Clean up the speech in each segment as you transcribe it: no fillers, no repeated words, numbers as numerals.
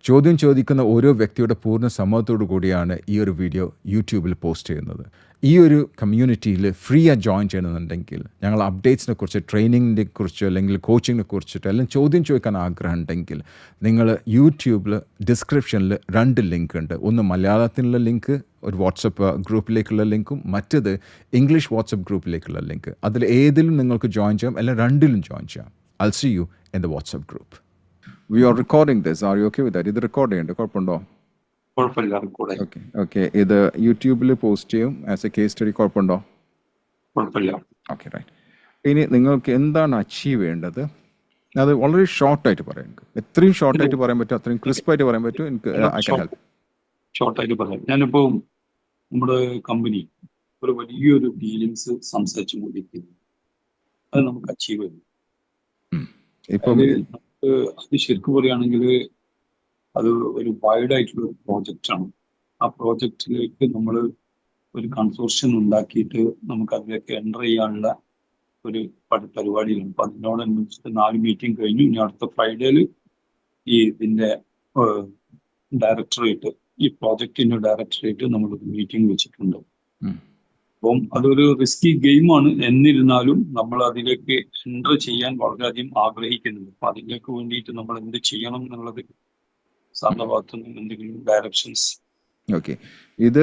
ചോദ്യം ചോദിക്കുന്ന ഓരോ വ്യക്തിയുടെ പൂർണ്ണ സമ്മതത്തോടു കൂടിയാണ് ഈ ഒരു വീഡിയോ യൂട്യൂബിൽ പോസ്റ്റ് ചെയ്യുന്നത്. ഈ ഒരു കമ്മ്യൂണിറ്റിയിൽ ഫ്രീ ആയി ജോയിൻ ചെയ്യണമെന്നുണ്ടെങ്കിൽ ഞങ്ങൾ അപ്ഡേറ്റ്സിനെ കുറിച്ച്, ട്രെയിനിങ്ങിനെ കുറിച്ച്, അല്ലെങ്കിൽ കോച്ചിങ്ങിനെ കുറിച്ചിട്ട് എല്ലാം ചോദ്യം ചോദിക്കാൻ ആഗ്രഹം ഉണ്ടെങ്കിൽ നിങ്ങൾ യൂട്യൂബിൽ ഡിസ്ക്രിപ്ഷനിൽ 2 ലിങ്ക് ഉണ്ട്. ഒന്ന് മലയാളത്തിലുള്ള ലിങ്ക്, ഒരു വാട്സപ്പ് ഗ്രൂപ്പിലേക്കുള്ള ലിങ്കും, മറ്റത് ഇംഗ്ലീഷ് വാട്സപ്പ് ഗ്രൂപ്പിലേക്കുള്ള ലിങ്ക്. അതിൽ ഏതിലും നിങ്ങൾക്ക് ജോയിൻ ചെയ്യാം, അല്ലെങ്കിൽ 2ലും ജോയിൻ ചെയ്യാം. I'll see you in the WhatsApp group. We are recording this. Are you okay with that? ഇത് റെക്കോർഡ് ചെയ്യണ്ടോ? കുഴപ്പമുണ്ടോ? കുഴപ്പമില്ല, റെക്കോർഡ്. ഓക്കെ. ഇത് യൂട്യൂബിൽ പോസ്റ്റ് ചെയ്യും ആസ് എ കേസ് സ്റ്റഡി. കുഴപ്പമുണ്ടോ? കുഴപ്പമില്ല. Okay, right. ഇനി നിങ്ങൾക്ക് എന്താണ് അച്ചീവ് ചെയ്യേണ്ടത്? അത് വളരെ ഷോർട്ടായിട്ട് പറയാം. എത്രയും ഷോർട്ടായിട്ട് പറയാൻ പറ്റും, അത്രയും ക്രിസ്പായിട്ട് പറയാൻ പറ്റും. എനിക്ക് ഐ ക്യാൻ ഹെൽപ്പ്. ഷോർട്ടായിട്ട് പറയാം. ഞാനിപ്പോൾ നമ്മുടെ കമ്പനി ഒരു വലിയൊരു ഡീലിങ്സ് സംസാരിച്ചു കൊണ്ടിരിക്കുന്നു. അത് നമുക്ക് അച്ചീവ് ചെയ്യും. ഇപ്പം അത് ശരിക്കും പറയുകയാണെങ്കിൽ അത് ഒരു വൈഡ് ആയിട്ടുള്ള ഒരു പ്രോജക്റ്റാണ്. ആ പ്രോജക്റ്റിലേക്ക് നമ്മൾ ഒരു കൺസോർഷ്യം ഉണ്ടാക്കിയിട്ട് നമുക്ക് അതിലേക്ക് എൻ്റർ ചെയ്യാനുള്ള ഒരു പരിപാടിയിലാണ്. അപ്പൊ അതിനോടനുബന്ധിച്ചിട്ട് 4 മീറ്റിംഗ് കഴിഞ്ഞു. ഇനി അടുത്ത ഫ്രൈഡേയിൽ ഇതിന്റെ ഡയറക്ടറേറ്റ്, ഈ പ്രോജക്റ്റിന്റെ ഡയറക്ടറേറ്റ് നമ്മളൊരു മീറ്റിംഗ് വെച്ചിട്ടുണ്ട്. അപ്പം അതൊരു റിസ്കി ഗെയിമാണ്. എന്നിരുന്നാലും നമ്മൾ അതിലേക്ക് എൻ്റർ ചെയ്യാൻ വളരെയധികം ആഗ്രഹിക്കുന്നുണ്ട്. അപ്പൊ അതിലേക്ക് വേണ്ടിയിട്ട് നമ്മൾ എന്ത് ചെയ്യണം എന്നുള്ളത് സാറിന്റെ ഭാഗത്തു നിന്ന് എന്തെങ്കിലും ഡയറക്ഷൻസ്? ഓക്കെ, ഇത്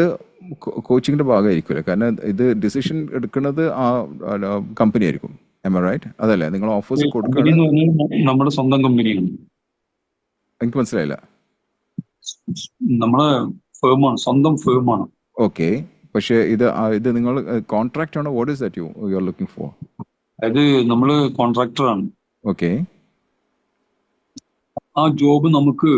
കോച്ചിങ്ങിന്റെ ഭാഗമായിരിക്കുമല്ലോ, കാരണം ഇത് ഡിസിഷൻ എടുക്കുന്നത് ആ കമ്പനി ആയിരിക്കും. Am I right? അതല്ലേ നിങ്ങൾ ഓഫേഴ്സ് കൊടുക്കുന്നത്? നമ്മുടെ സ്വന്തം കമ്പനിയാണ്. എനിക്ക് മനസ്സിലായില്ല. നമ്മളെ ഫേമാണ്, സ്വന്തം ഫേമാണ്. ഓക്കെ, പക്ഷേ ഇത് നിങ്ങൾ കോൺട്രാക്ട് ആണോ? What is that you are looking for? അത് നമ്മള് കോൺട്രാക്ടറാണ്. ഓക്കെ. ആ ജോബ് നമുക്ക്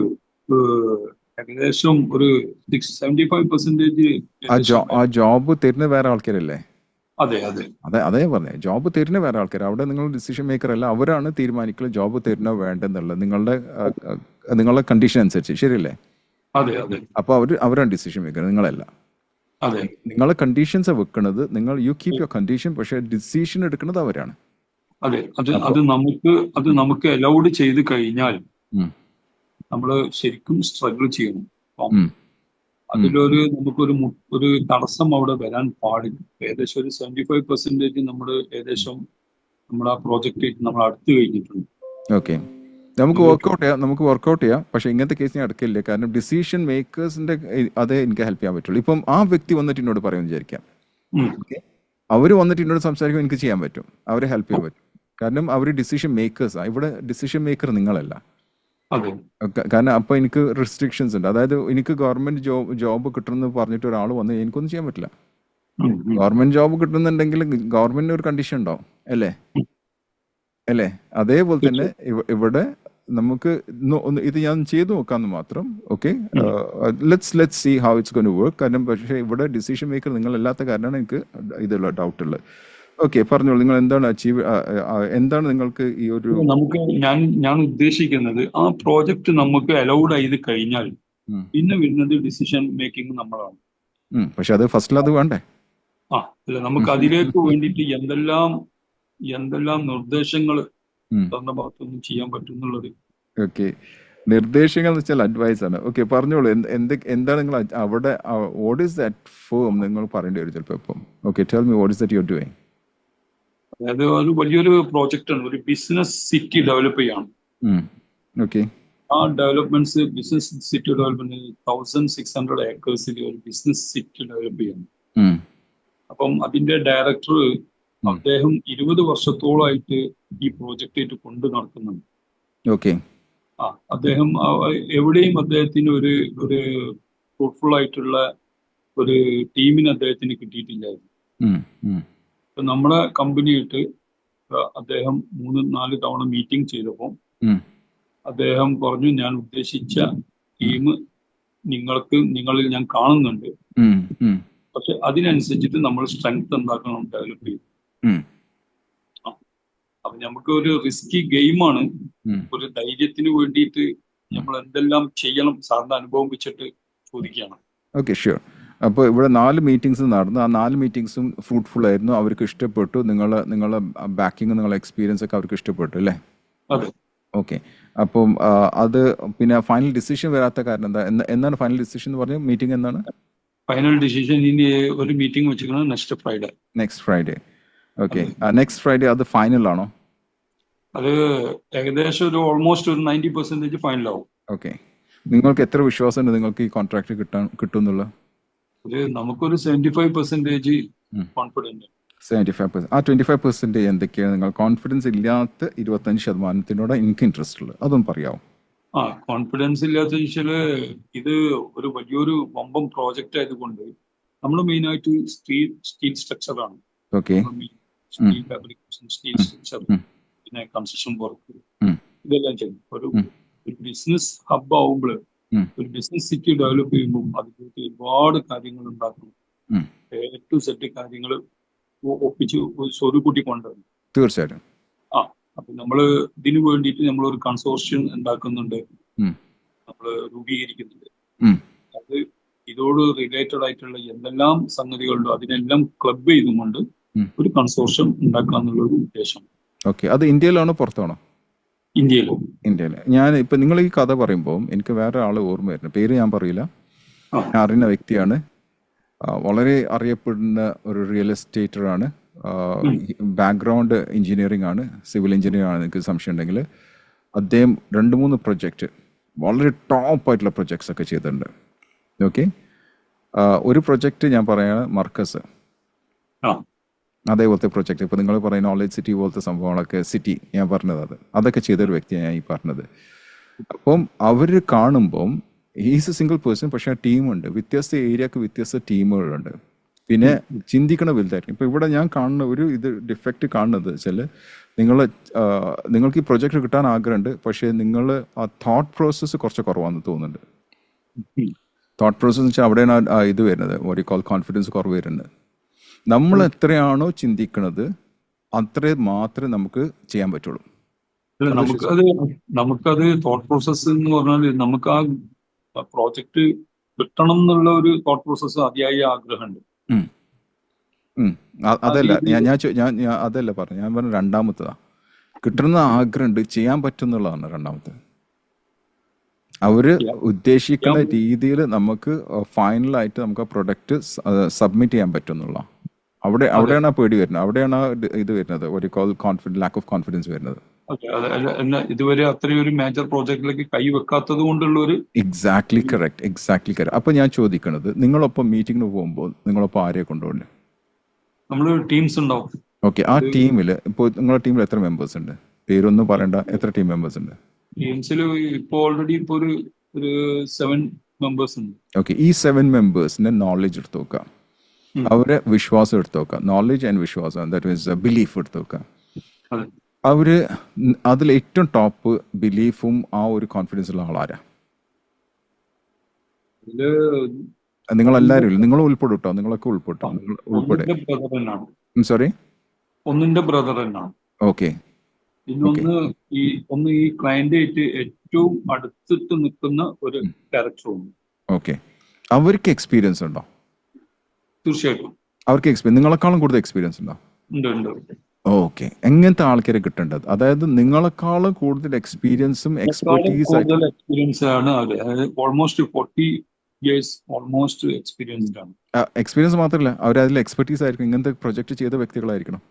ഏകദേശം ഒരു 75% ആ ജോബ് തരുന്ന വേറെ ആൾക്കാരല്ലേ? അതെ അതെ അതെ അതേ പറഞ്ഞേ, ജോബ് തരുന്ന വേറെ ആൾക്കാർ. അവിടെ നിങ്ങൾ ഡിസിഷൻ മേക്കർ അല്ല, അവരാണ് തീരുമാനിക്കുന്നത് ജോബ് തരുന്നോ വേണ്ടെന്നുള്ളത് നിങ്ങളുടെ കണ്ടീഷൻ അനുസരിച്ച്, ശരിയല്ലേ? അതെ അതെ. അപ്പൊ അവരാണ് ഡിസിഷൻ മേക്കർ, നിങ്ങളല്ല. അതെ, നിങ്ങളെ കണ്ടീഷൻസ് വെക്കുന്നത് നിങ്ങൾ, യു കീപ് യുവർ കണ്ടീഷൻ, പക്ഷെ ഡിസിഷൻ എടുക്കുന്നത് അവരാണ്. അതെ, അത് നമുക്ക് അലൗഡ് ചെയ്ത് കഴിഞ്ഞാൽ നമ്മൾ ശരിക്കും സ്ട്രഗിൾ ചെയ്യണം. അതിലൊരു നമുക്കൊരു തടസ്സം അവിടെ വരാൻ പാടില്ല. ഏകദേശം ഒരു 75% നമ്മൾ ഏകദേശം നമ്മുടെ ആ പ്രോജക്റ്റ് നമ്മൾ അടുത്ത് കഴിഞ്ഞിട്ടുണ്ട്. ഓക്കെ, നമുക്ക് വർക്ക്ഔട്ട് ചെയ്യാം. പക്ഷെ ഇങ്ങനത്തെ കേസ് ഞാൻ എടുക്കില്ല, കാരണം ഡിസിഷൻ മേക്കേഴ്സിന്റെ അതേ എനിക്ക് ഹെൽപ്പ് ചെയ്യാൻ പറ്റുള്ളൂ. ഇപ്പം ആ വ്യക്തി വന്നിട്ട് എന്നോട് പറയുമെന്ന് വിചാരിക്കാം, അവർ വന്നിട്ട് എന്നോട് സംസാരിക്കുമ്പോൾ എനിക്ക് ചെയ്യാൻ പറ്റും, അവരെ ഹെൽപ്പ് ചെയ്യാൻ പറ്റും. കാരണം അവർ ഡിസിഷൻ മേക്കേഴ്സാണ്. ഇവിടെ ഡിസിഷൻ മേക്കർ നിങ്ങളല്ല. കാരണം അപ്പൊ എനിക്ക് റെസ്ട്രിക്ഷൻസ് ഉണ്ട്. അതായത് എനിക്ക് ഗവൺമെന്റ് ജോബ് കിട്ടുമെന്ന് പറഞ്ഞിട്ട് ഒരാൾ വന്ന് എനിക്കൊന്നും ചെയ്യാൻ പറ്റില്ല. ഗവൺമെന്റ് ജോബ് കിട്ടുന്നുണ്ടെങ്കിൽ ഗവൺമെന്റിന് ഒരു കണ്ടീഷൻ ഉണ്ടാവും, അല്ലേ? അതേപോലെ തന്നെ ഇവിടെ നമുക്ക് ഇത് ഞാൻ ചെയ്തു നോക്കാമെന്ന് മാത്രം. Okay, let's see how it's going to work. കാരണം പക്ഷേ ഇവിടെ ഡിസിഷൻ മേക്കർ നിങ്ങളല്ലാത്ത കാരണമാണ് എനിക്ക് ഇതുള്ള ഡൗട്ട് ഉള്ളത്. ഓക്കെ, പറഞ്ഞോളൂ, നിങ്ങൾ എന്താണ് നിങ്ങൾക്ക് ഈ ഒരു നമുക്ക് ഞാൻ ഉദ്ദേശിക്കുന്നത്, ആ പ്രോജക്റ്റ് നമുക്ക് അലൗഡ് ചെയ്ത് കഴിഞ്ഞാൽ പിന്നെ വരുന്നത് ഡിസിഷൻ മേക്കിംഗ് നമ്മളാണ്. പക്ഷെ അത് ഫസ്റ്റിൽ അത് വേണ്ടേ? അല്ല, നമുക്ക് അതിലേക്ക് വേണ്ടിയിട്ട് എന്തെല്ലാം നിർദ്ദേശങ്ങൾ തന്ന ഭാഗത്തൊന്നും ചെയ്യാൻ പറ്റുന്നുള്ളത്. ഓക്കെ, നിർദ്ദേശങ്ങൾ എന്ന് വെച്ചാൽ അഡ്വൈസ് ആണ്. ഓക്കെ, പറഞ്ഞോളൂ, എന്താണ് നിങ്ങൾ അവിടെ, വാട്ട് ഈസ് ദാറ്റ് ഫേം നിങ്ങൾ പറയേണ്ടി വരും ചിലപ്പോൾ ഇപ്പം. Okay, tell me what is that you are doing. അതായത് ഒരു വലിയൊരു പ്രോജക്റ്റ് ആണ്, ഒരു ബിസിനസ് സിറ്റി ഡെവലപ്പ് ചെയ്യാണ്. ഓക്കെ, ആ ഡെവലപ്മെന്റ്സ്, ബിസിനസ് സിറ്റി ഡെവലപ്മെന്റ് 1600 ഏക്കേഴ്സിൽ ഒരു ബിസിനസ് സിറ്റി ഡെവലപ്പ് ചെയ്യാണ്. അപ്പം അതിന്റെ ഡയറക്ടർ, അദ്ദേഹം 20 വർഷത്തോളമായിട്ട് ഈ പ്രോജക്റ്റ് ആയിട്ട് കൊണ്ടു നടക്കുന്നുണ്ട്. ഓക്കെ, അദ്ദേഹം എവിടെയും അദ്ദേഹത്തിന് ഒരു ഫ്രൂട്ട്ഫുൾ ആയിട്ടുള്ള ഒരു ടീമിന് അദ്ദേഹത്തിന് കിട്ടിയിട്ടില്ലായിരുന്നു. ഇപ്പൊ നമ്മളെ കമ്പനിയായിട്ട് അദ്ദേഹം 3-4 തവണ മീറ്റിംഗ് ചെയ്തപ്പോൾ അദ്ദേഹം പറഞ്ഞു, ഞാൻ ഉദ്ദേശിച്ച ടീം നിങ്ങളിൽ ഞാൻ കാണുന്നുണ്ട്, പക്ഷെ അതിനനുസരിച്ചിട്ട് നമ്മൾ സ്ട്രെങ്ത് എന്താക്കണം, ഡെവലപ്പ് ചെയ്യും. അപ്പൊ നമുക്ക് ഒരു റിസ്കി ഗെയിമാണ്. ഒരു ധൈര്യത്തിന് വേണ്ടിയിട്ട് നമ്മൾ എന്തെല്ലാം ചെയ്യണം, സാറിന്റെ അനുഭവം വെച്ചിട്ട് ചോദിക്കുകയാണ്. Okay, sure. അപ്പോൾ ഇവിടെ 4 മീറ്റിംഗ്സ് നടന്നു. ആ 4 മീറ്റിംഗ്സും ഫ്രൂട്ട്ഫുൾ ആയിരുന്നു. അവർക്ക് ഇഷ്ടപ്പെട്ടു. നിങ്ങളെ ബാക്കിങ്, നിങ്ങളെ എക്സ്പീരിയൻസ് ഒക്കെ അവർക്ക് ഇഷ്ടപ്പെട്ടു, അല്ലേ? അതെ. ഓക്കെ. അപ്പം അത് പിന്നെ ഫൈനൽ ഡിസിഷൻ വരാത്ത കാരണം എന്താ? എന്നാണ് ഫൈനൽ ഡിസിഷൻ എന്ന് പറഞ്ഞ മീറ്റിംഗ് എന്നാണ്? ഫൈനൽ ഡിസിഷൻ ഇനി ഒരു മീറ്റിംഗ് വെച്ചിരിക്കുന്നത് next Friday. Next Friday. Okay. അത് നെക്സ്റ്റ് ഫ്രൈഡേ അത് ഫൈനലാണോ? അത് ഏകദേശം ഒരു ഓൾമോസ്റ്റ് ഒരു 90% ഫൈനലാവും. ഓക്കെ. നിങ്ങൾക്ക് എത്ര വിശ്വാസമുണ്ട് നിങ്ങൾക്ക് ഈ കോൺട്രാക്ട് കിട്ടും എന്നുള്ള? നമുക്കൊരു 75% കോൺഫിഡൻറ്റ്. 75%. ആ 25% എന്തൊക്കെയാണ് നിങ്ങൾ കോൺഫിഡൻസ് ഇല്ലാത്ത 25%-നോട് എനിക്ക് ഇൻട്രസ്റ്റ് ഉള്ളത്? അതൊന്നും പറയാമോ? കോൺഫിഡൻസ് ഇല്ലാത്ത വെച്ചാല് ഇത് ഒരു വലിയൊരു വമ്പം പ്രോജക്റ്റ് ആയതുകൊണ്ട് നമ്മൾ മെയിനായിട്ട് സ്റ്റീൽ സ്ട്രക്ചറാണ്. Okay. Steel fabrication, steel structure, പിന്നെ കൺസ്ട്രക്ഷൻ വർക്ക് ഇതെല്ലാം ചെയ്യും. ഒരു ബിസിനസ് ഹബ് ആവുമ്പോൾ, ഒരു ബിസിനസ് സിറ്റി ഡെവലപ്പ് ചെയ്യുമ്പോൾ അതിലേക്ക് ഒരുപാട് കാര്യങ്ങൾ ഉണ്ടാക്കണം. A to Z കാര്യങ്ങൾ ഒപ്പിച്ച് സ്വരുകൂട്ടി കൊണ്ടുവരണം. തീർച്ചയായിട്ടും. അപ്പൊ നമ്മള് ഇതിനു വേണ്ടിയിട്ട് നമ്മളൊരു കൺസോർഷ്യം ഉണ്ടാക്കുന്നുണ്ട്, നമ്മൾ രൂപീകരിക്കുന്നുണ്ട്. അത് ഇതോട് റിലേറ്റഡ് ആയിട്ടുള്ള എന്തെല്ലാം സംഗതികളുണ്ടോ അതിനെല്ലാം ക്ലബ് ചെയ്തുകൊണ്ട് ഒരു കൺസോർഷ്യം ഉണ്ടാക്കുക എന്നുള്ള ഒരു ഉദ്ദേശം. ഓക്കെ. അത് ഇന്ത്യയിലാണോ പുറത്താണോ? ഇന്ത്യയിൽ. ഞാൻ ഇപ്പൊ നിങ്ങൾ ഈ കഥ പറയുമ്പോൾ എനിക്ക് വേറെ ആള് ഓർമ്മ വരുന്നു. പേര് ഞാൻ പറയില്ല, ഞാൻ അറിയുന്ന വ്യക്തിയാണ്. വളരെ അറിയപ്പെടുന്ന ഒരു റിയൽ എസ്റ്റേറ്ററാണ്. ബാക്ക്ഗ്രൗണ്ട് എഞ്ചിനീയറിംഗ് ആണ്, സിവിൽ എഞ്ചിനീയർ ആണ്. എനിക്ക് സംശയം ഉണ്ടെങ്കിൽ അദ്ദേഹം 2-3 പ്രൊജക്റ്റ് വളരെ ടോപ്പായിട്ടുള്ള പ്രൊജക്ട്സ് ഒക്കെ ചെയ്തിട്ടുണ്ട്. ഓക്കെ. ഒരു പ്രൊജക്റ്റ് ഞാൻ പറയുകയാണ്, മർക്കസ്. അതേപോലത്തെ പ്രൊജക്റ്റ് ഇപ്പോൾ നിങ്ങൾ പറയുന്ന നോളജ് സിറ്റി പോലത്തെ സംഭവങ്ങളൊക്കെ, സിറ്റി ഞാൻ പറഞ്ഞത് അതൊക്കെ ചെയ്തൊരു വ്യക്തിയാണ് ഞാൻ ഈ പറഞ്ഞത്. അപ്പം അവർ കാണുമ്പം ഹീസ് എ സിംഗിൾ പേഴ്സൺ, പക്ഷേ ആ ടീമുണ്ട്, വ്യത്യസ്ത ഏരിയക്ക് വ്യത്യസ്ത ടീമുകളുണ്ട്. പിന്നെ ചിന്തിക്കണ വലുതായിരിക്കും. ഇപ്പോൾ ഇവിടെ ഞാൻ കാണുന്ന ഒരു ഡിഫക്റ്റ് കാണുന്നത് വെച്ചാൽ നിങ്ങൾക്ക് ഈ പ്രൊജക്റ്റ് കിട്ടാൻ ആഗ്രഹമുണ്ട്, പക്ഷേ നിങ്ങൾ ആ തോട്ട് പ്രോസസ്സ് കുറച്ച് കുറവാണെന്ന് തോന്നുന്നുണ്ട്. തോട്ട് പ്രോസസ് എന്ന് വെച്ചാൽ അവിടെയാണ് ഇത് വരുന്നത്, ഒരു കോൾ കോൺഫിഡൻസ് കുറവ് വരുന്നത്. നമ്മൾ എത്രയാണോ ചിന്തിക്കുന്നത് അത്രേ മാത്രമേ നമുക്ക് ചെയ്യാൻ പറ്റുള്ളൂ. നമുക്കത് തോട്ട് പ്രോസസ് എന്ന് പറഞ്ഞാൽ നമുക്ക് ആ പ്രോജക്റ്റ് കിട്ടണം എന്നുള്ള ഒരു തോട്ട് പ്രോസസ് അതിയായ ആഗ്രഹമുണ്ട്. അതല്ല ഞാൻ അതല്ല പറഞ്ഞു. ഞാൻ പറഞ്ഞ രണ്ടാമത്തതാ, കിട്ടുന്ന ആഗ്രഹമുണ്ട്, ചെയ്യാൻ പറ്റുന്നുള്ളതാണ് രണ്ടാമത്തത്. അവര് ഉദ്ദേശിക്കുന്ന രീതിയിൽ നമുക്ക് ഫൈനലായിട്ട് നമുക്ക് ആ പ്രൊഡക്റ്റ് സബ്മിറ്റ് ചെയ്യാൻ പറ്റുന്നുള്ള അവിടെയാണ് ആ പേടി വരുന്നത്, അവിടെയാണ് ആ ഇത് വരുന്നത്, ഒരു ലാക്ക് ഓഫ് കോൺഫിഡൻസ് വരുന്നത്. ഇതുവരെ അത്രയും ഒരു മേജർ പ്രോജക്റ്റിലേക്ക് കൈവെക്കാത്തത് കൊണ്ടുള്ള ഒരു എക്സാക്ട്ലി കറക്റ്റ്. അപ്പൊ ഞാൻ ചോദിക്കണത്, നിങ്ങളൊപ്പം മീറ്റിങ്ങിന് പോകുമ്പോൾ നിങ്ങളൊപ്പം ആരെയെ കൊണ്ടുപോകണ്ടേ? നമ്മള് ടീംസ് ഉണ്ടാവും. ഓക്കെ. ആ ടീമിൽ ഇപ്പോൾ നിങ്ങളുടെ ടീമിൽ എത്ര മെമ്പേഴ്സ് ഉണ്ട്? പേരൊന്നും പറയണ്ട, എത്ര ടീം മെമ്പേഴ്സ് ഉണ്ട്? ടീംസിൽ ഇപ്പോൾ ഓൾറെഡി ഇപ്പോൾ ഒരു 7 മെമ്പേഴ്സ് ഉണ്ട്. ഓക്കെ. ഈ 7 മെമ്പേഴ്സിന്റെ നോളജ് എടുത്ത് നോക്കാം, അവരെ വിശ്വാസം എടുത്ത് നോക്കാം. നോളജ് ആൻഡ് വിശ്വാസം, ദാറ്റ് മീൻസ് ബിലീഫ് എടുത്ത് നോക്കാം. അവര് അതിൽ ഏറ്റവും ടോപ്പ് ബിലീഫും ആ ഒരു കോൺഫിഡൻസ് ഉള്ള ആളാരാ? നിങ്ങളെല്ലാവരും, നിങ്ങൾ ഉൾപ്പെടും കേട്ടോ, നിങ്ങളൊക്കെ ഉൾപ്പെടെ. സോറി, ഒന്നിന്റെ ബ്രദർ എന്നാണ്. ഓക്കെ. ഒന്ന് ഈ ക്ലയന്റ് ആയിട്ട് ഏറ്റവും അടുത്തിട്ട് നിൽക്കുന്ന ഒരു ക്യാരക്ടറും. ഓക്കെ. അവർക്ക് എക്സ്പീരിയൻസ് ഉണ്ടോ? തീർച്ചയായിട്ടും അവർക്ക് എക്സ്പീരിയൻസ് നിങ്ങളെക്കാളും കൂടുതൽ എക്സ്പീരിയൻസ് ഉണ്ടോ? ഉണ്ട്. ഓക്കെ. എങ്ങനത്തെ ആൾക്കാരെ കിട്ടേണ്ടത്? അതായത് നിങ്ങളെക്കാളും കൂടുതൽ എക്സ്പീരിയൻസും എക്സ്പെർട്ടീസ് ആണ്. ഓൾമോസ്റ്റ് 40 years എക്സ്പീരിയൻസ്ഡ് ആണ്. എക്സ്പീരിയൻസ് മാത്രമല്ല, അവർ അതിൽ എക്സ്പെർട്ടീസ് ആയിരിക്കും. ഇങ്ങനത്തെ പ്രൊജക്ട് ചെയ്ത വ്യക്തികളായിരിക്കണം.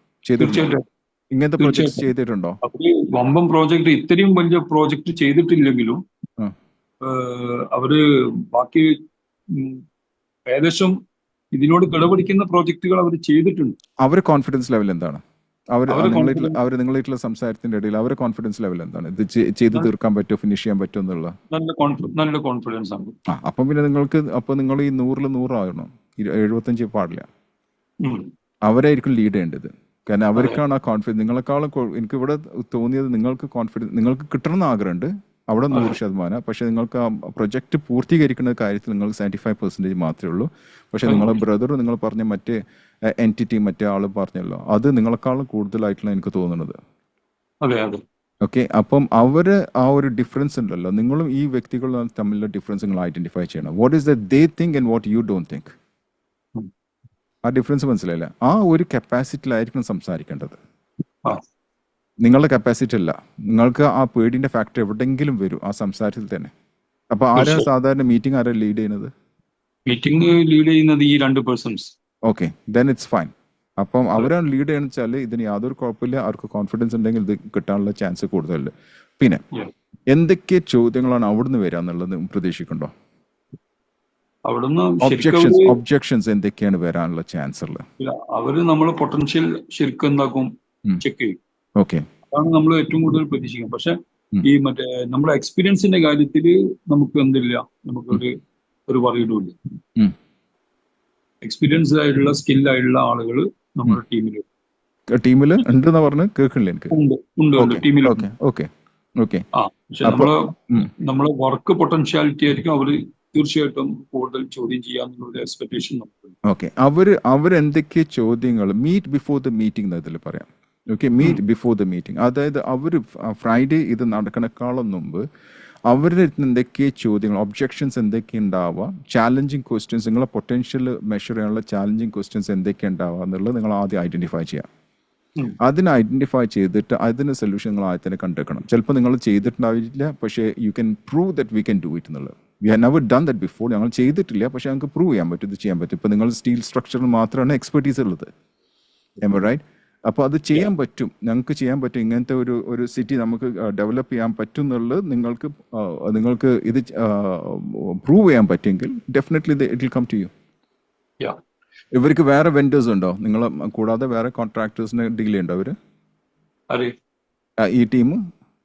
ഇങ്ങനത്തെ പ്രൊജക്ട് ചെയ്തിട്ടുണ്ടോ? വമ്പം പ്രോജക്ട്, ഇത്രയും വലിയ പ്രോജക്ട് ചെയ്തിട്ടില്ലെങ്കിലും അവര് ബാക്കി ഏകദേശം ഇതിനോട് കിടപിടിക്കുന്ന പ്രോജക്റ്റുകൾ അവർ ചെയ്തിട്ടുണ്ട്. അവരുടെ കോൺഫിഡൻസ് ലെവൽ എന്താണ്? അവർ നിങ്ങളായിട്ടുള്ള സംസാരത്തിന്റെ ഇടയിൽ അവരുടെ കോൺഫിഡൻസ് ലെവൽ എന്താണ്? ഇത് ചെയ്ത് തീർക്കാൻ പറ്റുമോ, ഫിനിഷ് ചെയ്യാൻ പറ്റുമോ എന്നുള്ള നല്ല കോൺഫിഡൻസ് ആണ്. അപ്പം പിന്നെ നിങ്ങൾ ഈ 100-ൽ 100 ആകണം, 75 പാടില്ല. അവരായിരിക്കും ലീഡ് ചെയ്യേണ്ടത്. കാരണം അവർക്കാണ് ആ കോൺഫിഡൻസ്. നിങ്ങളെക്കാളും എനിക്ക് ഇവിടെ തോന്നിയത്, നിങ്ങൾക്ക് കിട്ടണമെന്ന് ആഗ്രഹമുണ്ട് അവിടെ 100%. പക്ഷെ നിങ്ങൾക്ക് ആ പ്രൊജക്റ്റ് പൂർത്തീകരിക്കുന്ന കാര്യത്തിൽ നിങ്ങൾക്ക് 75% മാത്രമേ ഉള്ളൂ. പക്ഷെ നിങ്ങളെ ബ്രദർ, നിങ്ങൾ പറഞ്ഞ മറ്റേ എൻറ്റിറ്റി, മറ്റേ ആള് പറഞ്ഞല്ലോ, അത് നിങ്ങളെക്കാളും കൂടുതലായിട്ടുള്ള എനിക്ക് തോന്നുന്നത്. ഓക്കെ. അപ്പം അവര് ആ ഒരു ഡിഫറൻസ് ഉണ്ടല്ലോ, നിങ്ങളും ഈ വ്യക്തികളും തമ്മിലുള്ള ഡിഫറൻസ് നിങ്ങൾ ഐഡന്റിഫൈ ചെയ്യണം. What is the they think and what you don't think. ആ ഡിഫറൻസ് മനസ്സിലായില്ല. ആ ഒരു കപ്പാസിറ്റിയിലായിരിക്കണം സംസാരിക്കേണ്ടത്. നിങ്ങളുടെ കപ്പാസിറ്റി അല്ല. നിങ്ങൾക്ക് ആ പേടിൻ്റെ ഫാക്ടർ എവിടെയെങ്കിലും വരും ആ സംസാരത്തിൽ തന്നെ. അപ്പോൾ ആരാ സാധാരണ മീറ്റിംഗ് ആരാ ലീഡ് ചെയ്യുന്നത്? മീറ്റിംഗ് ലീഡ് ചെയ്യുന്നത് ഈ 2 persons. Okay, then it's fine. അപ്പം അവരാണ് ലീഡ് ചെയ്യുന്നത് വെച്ചാൽ ഇതിന് യാതൊരു കുഴപ്പമില്ല. അവർക്ക് കോൺഫിഡൻസ് ഉണ്ടെങ്കിൽ ഇത് കിട്ടാനുള്ള ചാൻസ് കൂടുതലുണ്ട്. പിന്നെ എന്തൊക്കെ ചോദ്യങ്ങളാണ് അവിടുന്ന് വരിക എന്നുള്ളത് പ്രതീക്ഷിക്കുന്നുണ്ടോ? അവിടുന്ന് ഒബ്ജെക്ഷൻസ് എന്തൊക്കെയാണ് വരാനുള്ള ചാൻസ് ഉള്ളത്? അവര് നമ്മളെ പൊട്ടൻഷ്യൽ ശരിക്കും എന്താക്കും, ചെക്ക് ചെയ്യും. ഓക്കെ, അതാണ് നമ്മൾ ഏറ്റവും കൂടുതൽ പ്രതീക്ഷിക്കുന്നത്. പക്ഷെ ഈ മറ്റേ നമ്മുടെ എക്സ്പീരിയൻസിന്റെ കാര്യത്തിൽ നമുക്ക് എന്തില്ല, നമുക്കൊരു വറിയിടുമില്ല. എക്സ്പീരിയൻസ് ആയിട്ടുള്ള സ്കില്ലായിട്ടുള്ള ആളുകൾ നമ്മുടെ ടീമിൽ ഉണ്ടെന്ന് പറഞ്ഞ് കേൾക്കണില്ല എനിക്ക്. ഉണ്ട് ടീമിൽ. ഓക്കെ. പക്ഷെ നമ്മളെ വർക്ക് പൊട്ടൻഷ്യാലിറ്റി ആയിരിക്കും അവര് തീർച്ചയായിട്ടും കൂടുതൽ ചോദ്യം ചെയ്യാന്നുള്ള എക്സ്പെക്ടേഷൻ നമുക്കുണ്ട്. ഓക്കെ, അവരെന്തൊക്കെ ചോദ്യങ്ങൾ മീറ്റ് ബിഫോർ ദ മീറ്റിംഗ് എന്നതിൽ പറയാം. Okay, meet before the meeting, അതായത് അവർ ഫ്രൈഡേ ഇത് നടക്കണേക്കാളും മുമ്പ് അവരുടെ എന്തൊക്കെ ചോദ്യങ്ങൾ, ഒബ്ജെക്ഷൻസ് എന്തൊക്കെ ഉണ്ടാവുക, ചാലഞ്ചിങ് ക്വസ്റ്റ്യൻസ്, നിങ്ങളെ പൊട്ടൻഷ്യൽ മെഷർ ചെയ്യാനുള്ള ചാലഞ്ചിങ് ക്വസ്റ്റ്യൻസ് എന്തൊക്കെ ഉണ്ടാവുക എന്നുള്ളത് നിങ്ങൾ ആദ്യം ഐഡന്റിഫൈ ചെയ്യാം. അതിന് ഐഡന്റിഫൈ ചെയ്തിട്ട് അതിന് സൊല്യൂഷൻ നിങ്ങൾ ആദ്യം തന്നെ കണ്ടെത്തണം. ചിലപ്പോൾ നിങ്ങൾ ചെയ്തിട്ടുണ്ടാവില്ല, പക്ഷേ you can prove that we can do it എന്നുള്ളത്. We have never done that before. ഞങ്ങൾ ചെയ്തിട്ടില്ല, പക്ഷേ ഞങ്ങൾക്ക് പ്രൂവ് ചെയ്യാൻ പറ്റും, ഇത് ചെയ്യാൻ പറ്റും. ഇപ്പോൾ നിങ്ങൾ സ്റ്റീൽ സ്ട്രക്ചറിൽ മാത്രമാണ് എക്സ്പെർട്ടീസ് ഉള്ളത്, റൈറ്റ്? അപ്പോൾ അത് ചെയ്യാൻ പറ്റും, ഞങ്ങൾക്ക് ചെയ്യാൻ പറ്റും. ഇങ്ങനത്തെ ഒരു സിറ്റി നമുക്ക് ഡെവലപ്പ് ചെയ്യാൻ പറ്റും എന്നുള്ളത് നിങ്ങൾക്ക് ഇത് പ്രൂവ് ചെയ്യാൻ പറ്റുമെങ്കിൽ definitely it will come to you. ഇവർക്ക് വേറെ വെൻഡേഴ്സ് ഉണ്ടോ? നിങ്ങൾ കൂടാതെ വേറെ കോൺട്രാക്ടേഴ്സിനെ ഡീൽ ചെയ്യുന്നുണ്ടോ അവര്? ഈ ടീം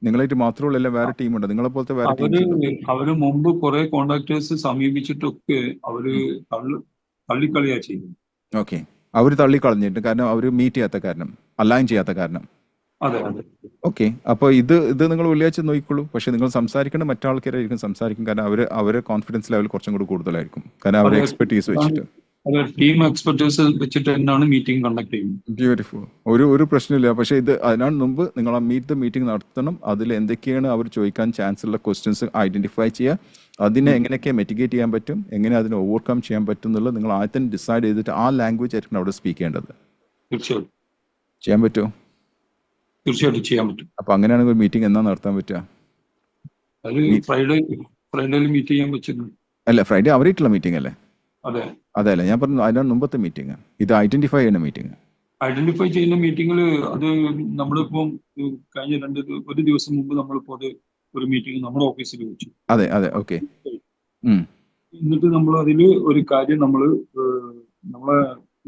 നിങ്ങളായിട്ട് മാത്രമല്ല, വേറെ ടീമുണ്ടോ നിങ്ങളെ പോലത്തെ വേറെ ടീം? അവര് മുമ്പ് കുറെ കോൺട്രാക്ടേഴ്സ് സമീപിച്ചിട്ടൊക്കെ അവര് തള്ളിക്കളിയാ ചെയ്യുന്നത്. ഓക്കെ, അവർ തള്ളിക്കളഞ്ഞിട്ട് കാരണം അവർ മീറ്റ് ചെയ്യാത്ത കാരണം, അലൈൻ ചെയ്യാത്ത കാരണം. ഓക്കെ, അപ്പോൾ ഇത് നിങ്ങൾ വെള്ളിയാഴ്ച നോക്കിക്കോളൂ. പക്ഷെ നിങ്ങൾ സംസാരിക്കേണ്ട മറ്റാൾക്കാരായിരിക്കും സംസാരിക്കും, കാരണം അവരെ കോൺഫിഡൻസ് ലെവൽ കുറച്ചും കൂടി കൂടുതലായിരിക്കും, കാരണം അവരെ എക്സ്പെർട്ടീസ് വെച്ചിട്ട്. ടീം എക്സ്പെർട്ടീസ് വെച്ചിട്ട് തന്നെയാണ് മീറ്റിംഗ് കണ്ടക്ട് ചെയ്യുന്നത്. ബ്യൂട്ടിഫുൾ, ഒരു പ്രശ്നമില്ല. പക്ഷേ അതിനാണ് മുമ്പ് നിങ്ങൾ ആ മീറ്റിംഗ് നടത്തണം. അതിൽ എന്തൊക്കെയാണ് അവർ ചോദിക്കാൻ ചാൻസ് ഉള്ള ക്വസ്റ്റ്യൻസ് ഐഡന്റിഫൈ ചെയ്യുക, അതിനെ എങ്ങനെയൊക്കെ മെറ്റിഗേറ്റ് ചെയ്യാൻ പറ്റും, എങ്ങനെ അതിനെ ഓവർകം ചെയ്യാൻ പറ്റും എന്നുള്ളത് നിങ്ങൾ ആദ്യം ഡിസൈഡ് ചെയ്തിട്ട് ആ ലാംഗ്വേജ് ആയിരിക്കണം അവിടെ സ്പീക്ക് ചെയ്യേണ്ടത്. തീർച്ചയായിട്ടും ചെയ്യാൻ പറ്റുമോ? തീർച്ചയായിട്ടും ചെയ്യാൻ പറ്റും. അപ്പൊ അങ്ങനെയാണെങ്കിൽ മീറ്റിംഗ് എന്നാ നടത്താൻ പറ്റുക? ഫ്രൈഡേയിൽ മീറ്റ് ചെയ്യാൻ പറ്റുന്നു. അല്ല, ഫ്രൈഡേ അവരായിട്ടുള്ള മീറ്റിംഗ് അല്ലേ? അതെ, ഞാൻ പറഞ്ഞു അതിനാണ് മുമ്പത്തെ മീറ്റിംഗ്. ഇത് ഐഡന്റിഫൈ ചെയ്യുന്ന മീറ്റിംഗിൽ അത് നമ്മളിപ്പം കഴിഞ്ഞ ഒരു ദിവസം മുമ്പ് നമ്മളിപ്പോ ഒരു മീറ്റിംഗ് നമ്മുടെ ഓഫീസിൽ വെച്ചു. അതെ, ഓക്കെ. എന്നിട്ട് നമ്മൾ അതില് ഒരു കാര്യം നമ്മളെ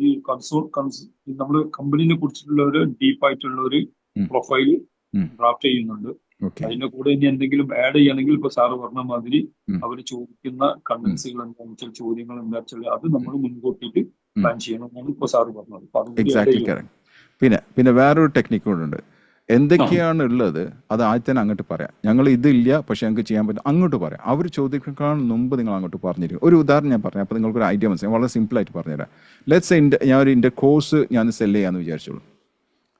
ഈ നമ്മള് കമ്പനിനെ കുറിച്ചിട്ടുള്ള ഒരു ഡീപ്പായിട്ടുള്ള ഒരു പ്രൊഫൈല് ഡ്രാഫ്റ്റ് ചെയ്യുന്നുണ്ട്. അതിന്റെ കൂടെ ഇനി എന്തെങ്കിലും ആഡ് ചെയ്യണമെങ്കിൽ ഇപ്പൊ സാറ് പറഞ്ഞ മാതിരി അവർ ചോദിക്കുന്ന കണ്ടൻസുകൾ എന്താണെന്ന് വെച്ചാൽ, ചോദ്യങ്ങൾ എന്താ വെച്ചാൽ അത് നമ്മൾ മുൻകൂട്ടിയിട്ട് പ്ലാൻ ചെയ്യണമെന്നാണ് ഇപ്പൊ സാറ് പറഞ്ഞത്. പിന്നെ വേറൊരു ടെക്നിക്ക് കൂടെ. എന്തൊക്കെയാണ് ഉള്ളത് അത് ആദ്യം തന്നെ അങ്ങോട്ട് പറയാം. ഞങ്ങൾ ഇതില്ല പക്ഷെ ഞങ്ങൾക്ക് ചെയ്യാൻ പറ്റും, അങ്ങോട്ട് പറയാം. അവർ ചോദിക്കാൻ മുമ്പ് നിങ്ങൾ അങ്ങോട്ട് പറഞ്ഞിരിക്കും. ഒരു ഉദാഹരണം ഞാൻ പറയാം, അപ്പോൾ നിങ്ങൾക്കൊരു ഐഡിയ മനസ്സിലാവും. വളരെ സിമ്പിളായിട്ട് പറഞ്ഞുതരാം. ലെറ്റ്സ് ഞാൻ എൻ്റെ കോഴ്സ് ഞാൻ സെല് ചെയ്യാമെന്ന് വിചാരിച്ചോളൂ.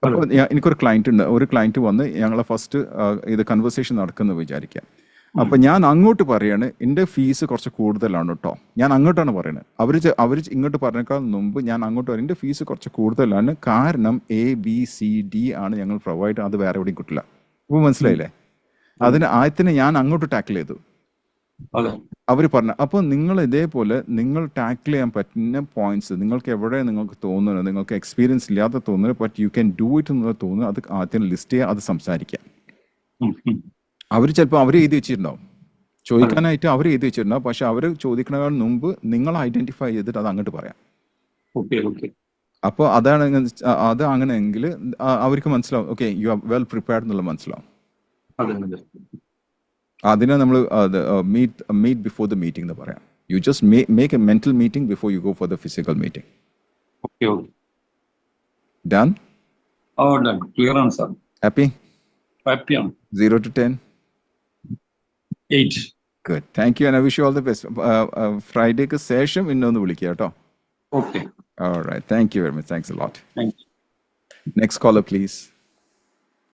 അപ്പോൾ എനിക്കൊരു ക്ലയൻറ്റ് ഉണ്ട്. ഒരു ക്ലയൻറ്റ് വന്ന് ഞങ്ങളെ ഫസ്റ്റ് ഇത് കൺവെർസേഷൻ നടക്കുന്നത് വിചാരിക്കാം. അപ്പം ഞാൻ അങ്ങോട്ട് പറയാണ് എൻ്റെ ഫീസ് കുറച്ച് കൂടുതലാണ് കേട്ടോ. ഞാൻ അങ്ങോട്ടാണ് പറയുന്നത്. അവർ ഇങ്ങോട്ട് പറഞ്ഞേക്കാൾ മുമ്പ് ഞാൻ അങ്ങോട്ട് പറയും എൻ്റെ ഫീസ് കുറച്ച് കൂടുതലാണ്, കാരണം ABCD ആണ് ഞങ്ങൾ പ്രൊവൈഡ്, അത് വേറെ എവിടെയും കിട്ടില്ല. അപ്പോൾ മനസ്സിലായില്ലേ? അതിന് ആദ്യത്തിന് ഞാൻ അങ്ങോട്ട് ടാക്കിൾ ചെയ്തു. അവർ പറഞ്ഞു. അപ്പോൾ നിങ്ങൾ ഇതേപോലെ നിങ്ങൾ ടാക്കിൾ ചെയ്യാൻ പറ്റുന്ന പോയിന്റ്സ് നിങ്ങൾക്ക് എവിടെ നിങ്ങൾക്ക് തോന്നുന്നത്, നിങ്ങൾക്ക് എക്സ്പീരിയൻസ് ഇല്ലാതെ തോന്നുന്നത്, but you can do it എന്നുള്ളത് തോന്നുന്നത്, അത് ആദ്യം ലിസ്റ്റ് ചെയ്യുക, അത് സംസാരിക്കാം. അവർ ചിലപ്പോൾ അവർ എഴുതി വെച്ചിട്ടുണ്ടാവും, ചോദിക്കാനായിട്ട് അവർ എഴുതി വെച്ചിട്ടുണ്ടാവും. പക്ഷെ അവർ ചോദിക്കുന്നതിന് മുമ്പ് നിങ്ങൾ ഐഡന്റിഫൈ ചെയ്തിട്ട് അത് അങ്ങോട്ട് പറയാം. അപ്പോൾ അത് അങ്ങനെയെങ്കിൽ അവർക്ക് മനസ്സിലാവും, okay you are well prepared എന്നുള്ളത് മനസ്സിലാവും. അതിനെ നമ്മൾ മീറ്റ് ബിഫോർ ദ മീറ്റിംഗ് എന്ന് പറയാം. You just make A mental meeting before you go for the physical meeting. Done? Clear ആണ് sir. Happy? 0 to 10? 8. Good. Thank you and I wish you all the best. Friday ക്ക് ശേഷം ഇന്നൊന്ന് വിളിക്കുക കേട്ടോ. Okay. All right. Thank you very much. Thanks a lot. Thank you. Next caller, please.